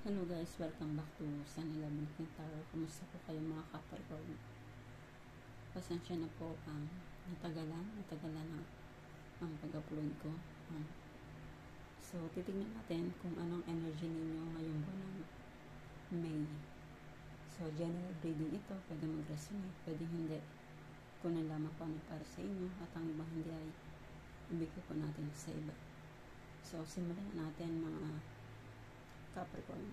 Hello guys, welcome back to Sun 11 Tower. Kumusta po kayo mga Capricorn? Pasensya na po natagalan na ang pag-upload ko. So, titignan natin kung anong energy ninyo ngayong buwan ng May. So, general reading ito. Pwede mag-resonate, pwede hindi. Kung nalaman ko ano para sa inyo at ang iba hindi ay ibigay po natin sa iba. So, simulan natin mga Capricorn.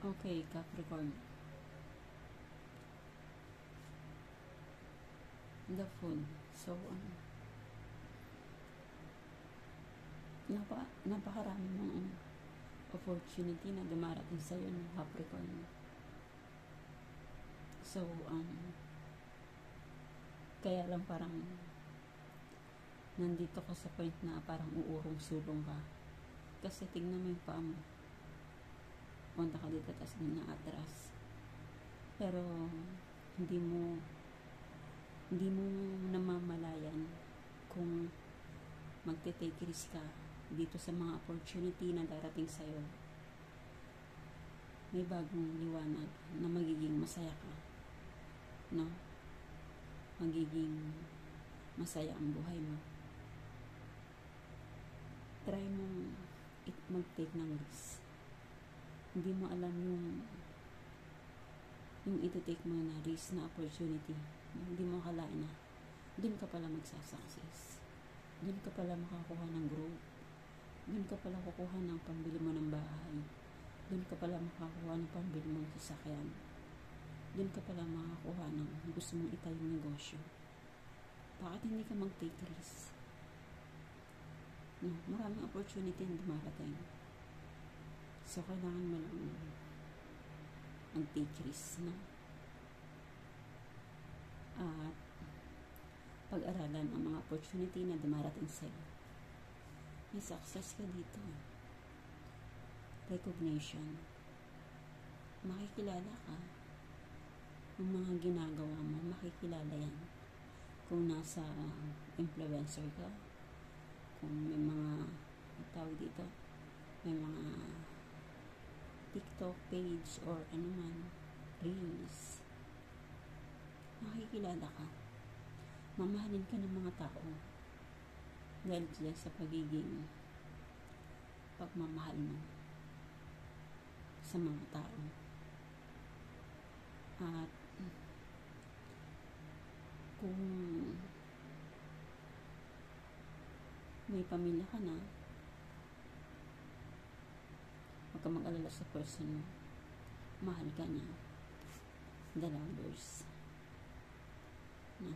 Okay, Capricorn. The Fool. So, napakarami mong opportunity na dumarating sa'yo ng Capricorn. So, kaya lang parang nandito ka sa point na parang uurong-sulong ka. Kasi tignan mo yung paa mo. Punta ka dito, tas din na atras. Pero, hindi mo namamalayan kung magte-take risk ka dito sa mga opportunity na darating sa'yo. May bagong liwanag na magiging masaya ka. No? Magiging masaya ang buhay mo. Try mong mag-take ng risk. Hindi mo alam yung iti-take mo na risk na opportunity. Hindi mo akalain na doon ka pala magsasucess. Doon ka pala makakuha ng growth. Doon ka pala kukuha ng pambili mo ng bahay. Doon ka pala makakuha ng pambili mo ng sasakyan. Doon ka pala makakuha ng gusto mong itayong negosyo. Bakit hindi ka mag-take risk? No, maraming opportunity na dumarating. So, kailangan mo lang mag-take risk, no? At pag-aralan ang mga opportunity na dumarating sa'yo. May success ka dito. Recognition. Makikilala ka. Ang mga ginagawa mo, makikilala yan. Kung nasa influencer ka, kung may mga tawag dito, may mga TikTok page or anuman, reels, makikilala ka. Mamahalin ka ng mga tao dahil dyan sa pagiging pagmamahal mo sa mga tao. At kung may pamilya ka na, huwag ka mag-alala sa person mo. Mahal ka niya. The Lovers. No.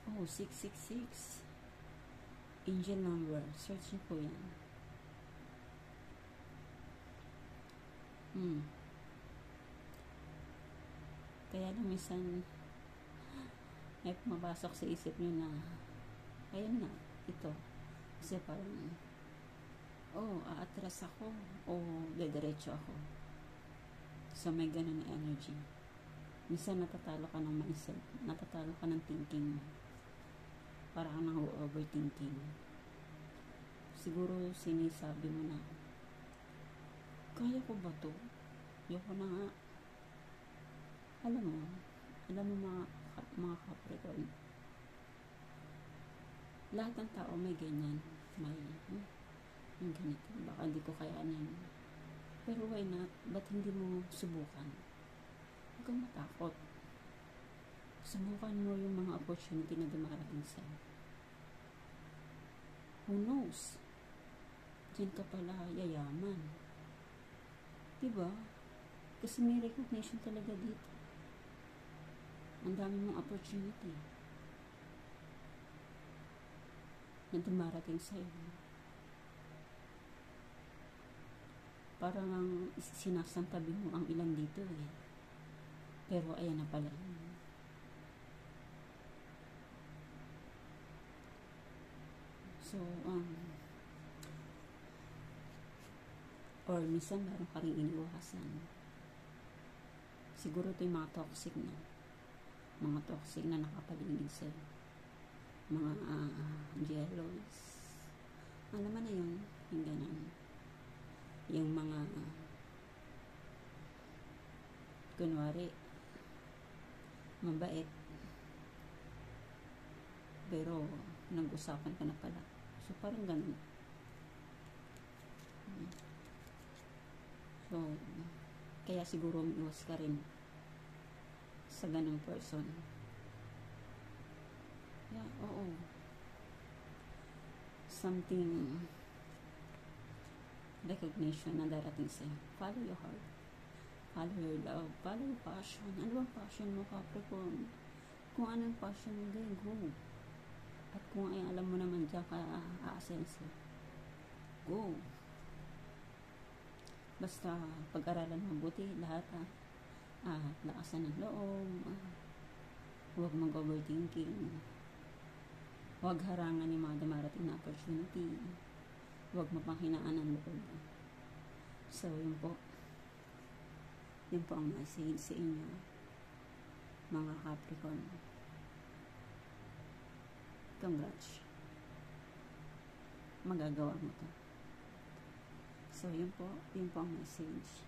Oh, 666. Angel number. Search niyo po yan. Kaya lang minsan ay pumapasok sa isip niyo na ayun na, ito. Kasi parang aatras ako o dediretso ako. So, may ganun na energy. Minsan natatalo ka ng mindset, natatalo ka ng thinking mo. Para ka nang overthinking. Siguro sinisabi mo na, kaya ko ba to? Yoko na nga. Alam mo mga Capricorn, lahat ng tao may ganyan may yung ganito, baka hindi ko kayanin. Pero why not? Ba't hindi mo subukan? Huwag kang matakot. Subukan mo yung mga opportunity na dumarating sa'yo. Who knows? Diyan ka pala yayaman. Diba? Kasi may recognition talaga dito. Ang dami mong opportunity na dumarating sa'yo. Parang ang sinasantabi mo ang ilan dito eh. Pero ayan na pala. So, or minsan meron ka rin iniwasan. Siguro ito yung mga toxic na nakapaligid sa'yo. Mga jealous. Alam mo na yun, yung ganun. Yung mga kunwari mabait pero nag-usapan ka na pala. So parang ganun. So kaya siguro umiwas ka rin sa ganung person. Yeah, oo. Something recognition na darating sa'yo. Follow your heart. Follow your love. Follow your passion. Ano bang passion mo, Capricorn? Kung anong passion mo, go. At kung ay alam mo naman dyan ka aasenso, go. Basta pag-aralan mabuti lahat lakasan ng loob, huwag mag-overthinking, huwag harangan yung mga dumarating na opportunity, huwag mapanghinaan ng loob. So yun po ang message sa inyo mga Capricorn. Congrats, magagawa mo to. So yun po ang message.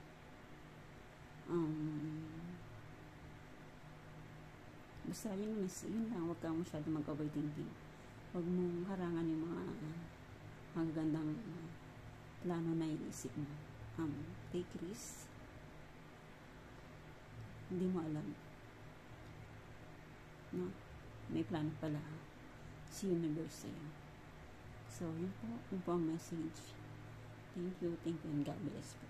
Basta yun lang, huwag kang masyado mag-overthinking. Huwag mong harangan yung mga magagandang plano na iisip mo. Take risk. Hindi mo alam, no? May plano pala si universe sa'yo. So yun po ang message. Thank you and God bless po.